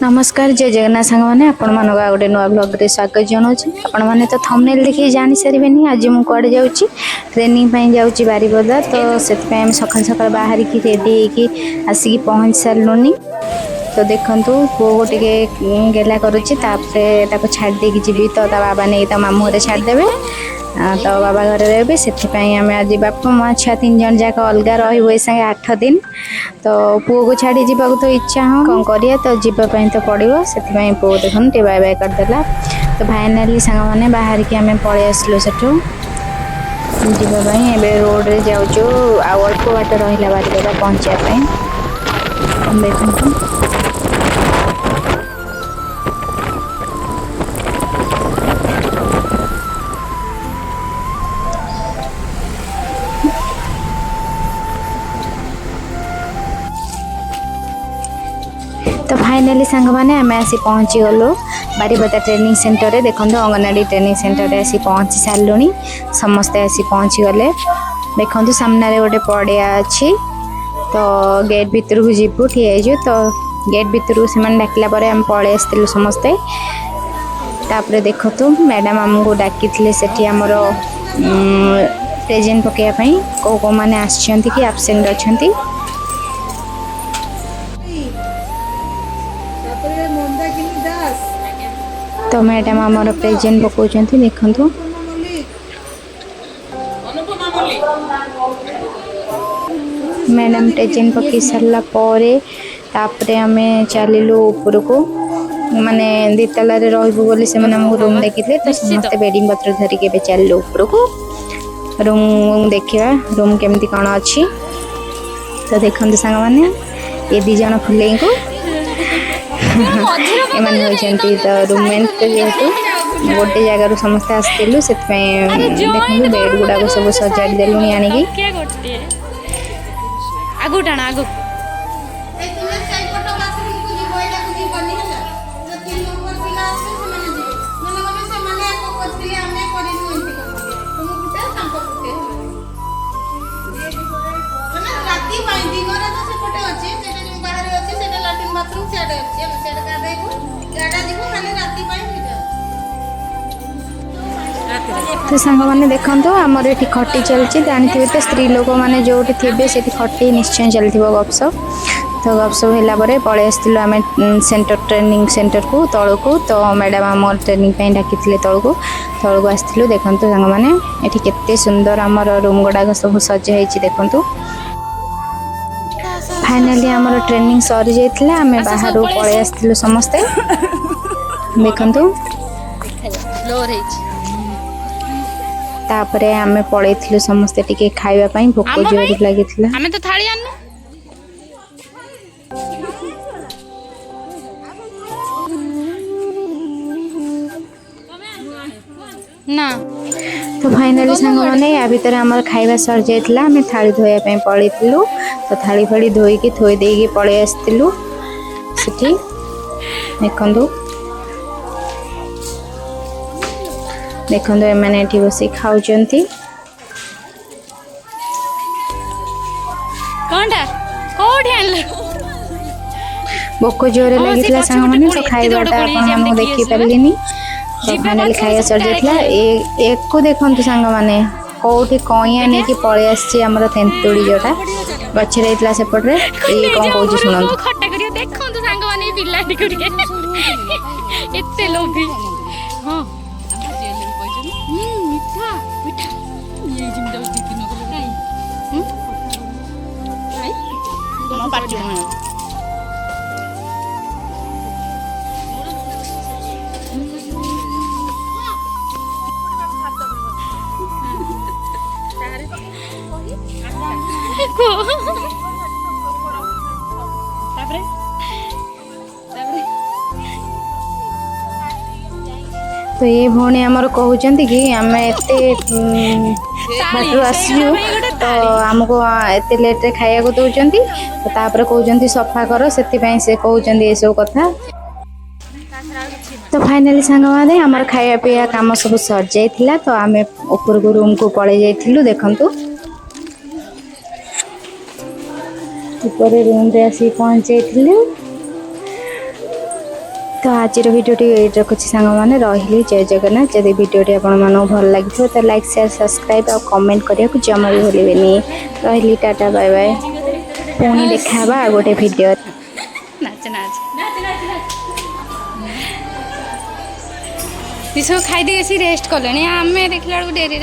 नमस्कार जय जगन्नाथ सांग मैंने आपण मान गोटे नुआ ब्लॉग रे स्वागत जनाऊँ आपण मैंने तो थंबनेल देखि जानी सारे आज मु कड़े जाऊँगी ट्रेनिंग जाऊँगी बारिपदा तो से सकाल सकाल बाहर की रेडी होगी आसिक पहुँच सारूनी तो देखु पुओ को टे गेला करुच्ची छाड़ देकी जीवी तो बाबा नहीं तो मामू घरे छाड़देवे तो बाबा घरे रहे से आम आज बापा माँ छुआ 3 जन जाक अलग रही संगे 8 दिन तो पुओ को छाड़ी जावाक तो इच्छा हाँ कौन करिया तो जीवाई तो पड़ो से पुओ देखुन टे बाय बाय करदेला तो फाइनाली सांग मैंने बाहर की आम पलि आसलु सेठू जावाई रोड रे जाऊँ अल्प बाट रहा बारिपदा पहुँचापी देखु तो फाइनाली सांग मैंने आम आसी पहुँची गलु बारिपदा ट्रेनिंग सेंटर रे देखो अंगनवाड़ी ट्रेनिंग सेंटर रे आसी पहुँची सारूनी समस्ते आसी पहुँची गले देखो सामने गोटे पड़िया अच्छी तो गेट भितर को जीवु ठिया तो गेट भितर से डाकिला आम पलि आसलु समस्ते तापर देखु मैडम आमको डाकी से आमर प्रेजेंट पकड़ापी कौ कौ मैंने आसछन्ति कि आबसेंट अच्छी तो मैडम आमर प्रेजेंट पकाउं देखु मैडम प्रेजेंट पकई सारा तापर आम चलू ऊपर को माने दितला रहबू बोली से रूम देखी तो समस्त बेडिंग पत्र धरिक चलू ऊपर को रूम देखा रूम केमती कौन अच्छी तो देखते सांग मैंने ये 2 जन फुले को एमाने होचंती तो रूममेट जेहेतु गोटे जगार समस्त आसलु से देखो बेड गुड़ाक सब सजाड़ी देलु आनिकी आगु टाण आगु तो सांग मैंने देखो आमर ये खटी चलती जानते तो स्त्री लोक मैंने जो थे से खटी निश्चय चलती गपसप तो गपसप है पलि आसलु आम सेंटर ट्रेनिंग सेंटर को तल को तो मैडम आम ट्रेनिंग डाकी तल को आसलु देखु सांग मैंने ये केते सुंदर आमर रूम गुड़ाक सब सजाई देखु फाइनाली आमर ट्रेनिंग सरी जाइए आम बाहर पलि आसलु समस्ते देखु तापरे आमे पळैथिलु समस्ते टिके खाइबा पई भोक जोर लागिथिला आमे तो थाली आनु ना तो फाइनली सांग माने या भीतर हमर खाइबा सर जाइथिला आमे थाली धोया पई पळैथिलु तो थाली फळी धोई के थोई देई के पळै आस्थिलु सेठी देखंदु देखो मैंने ये बस खाऊँ भोक जोर लगी सांग मैंने तो खाइबाटा आप देखी पारे तो फाइनाली खाइबा सर जाइए एक को देखु सांग मैंने कौटी कईया नहीं कि पलि आमर तेंतुड़ी जोटा गचर सेपटे ये कौन कौन शुणु तो ये भौणी आमर कहते कि आम एत बाटर आसू तो आमको एत लेट्रे खाया को दौरान तो तापर कहते सफा कर से कहते ये सब कथा तो फाइनाली सांग माने आमर खाया पीया काम सब सर जाइथिला तो आम ऊपर को रूम को पलि जाइथिलु देखंतु ऊपर रूम रे आसी पहुंच जाइथिलु तो आज भिडियोटी ये रखुच्छी सांग मैंने रही जय जगन्नाथ जदि भिडियोटी आपको भल लगे तो लाइक शेयर सब्सक्राइब और कमेंट करने को जमा भी भूलें रही टाटा बाय बाय पुणी देखा गोटे भिडियो नाच नाच सब खाई दी रेस्ट कले आम देखला बेलू डेरी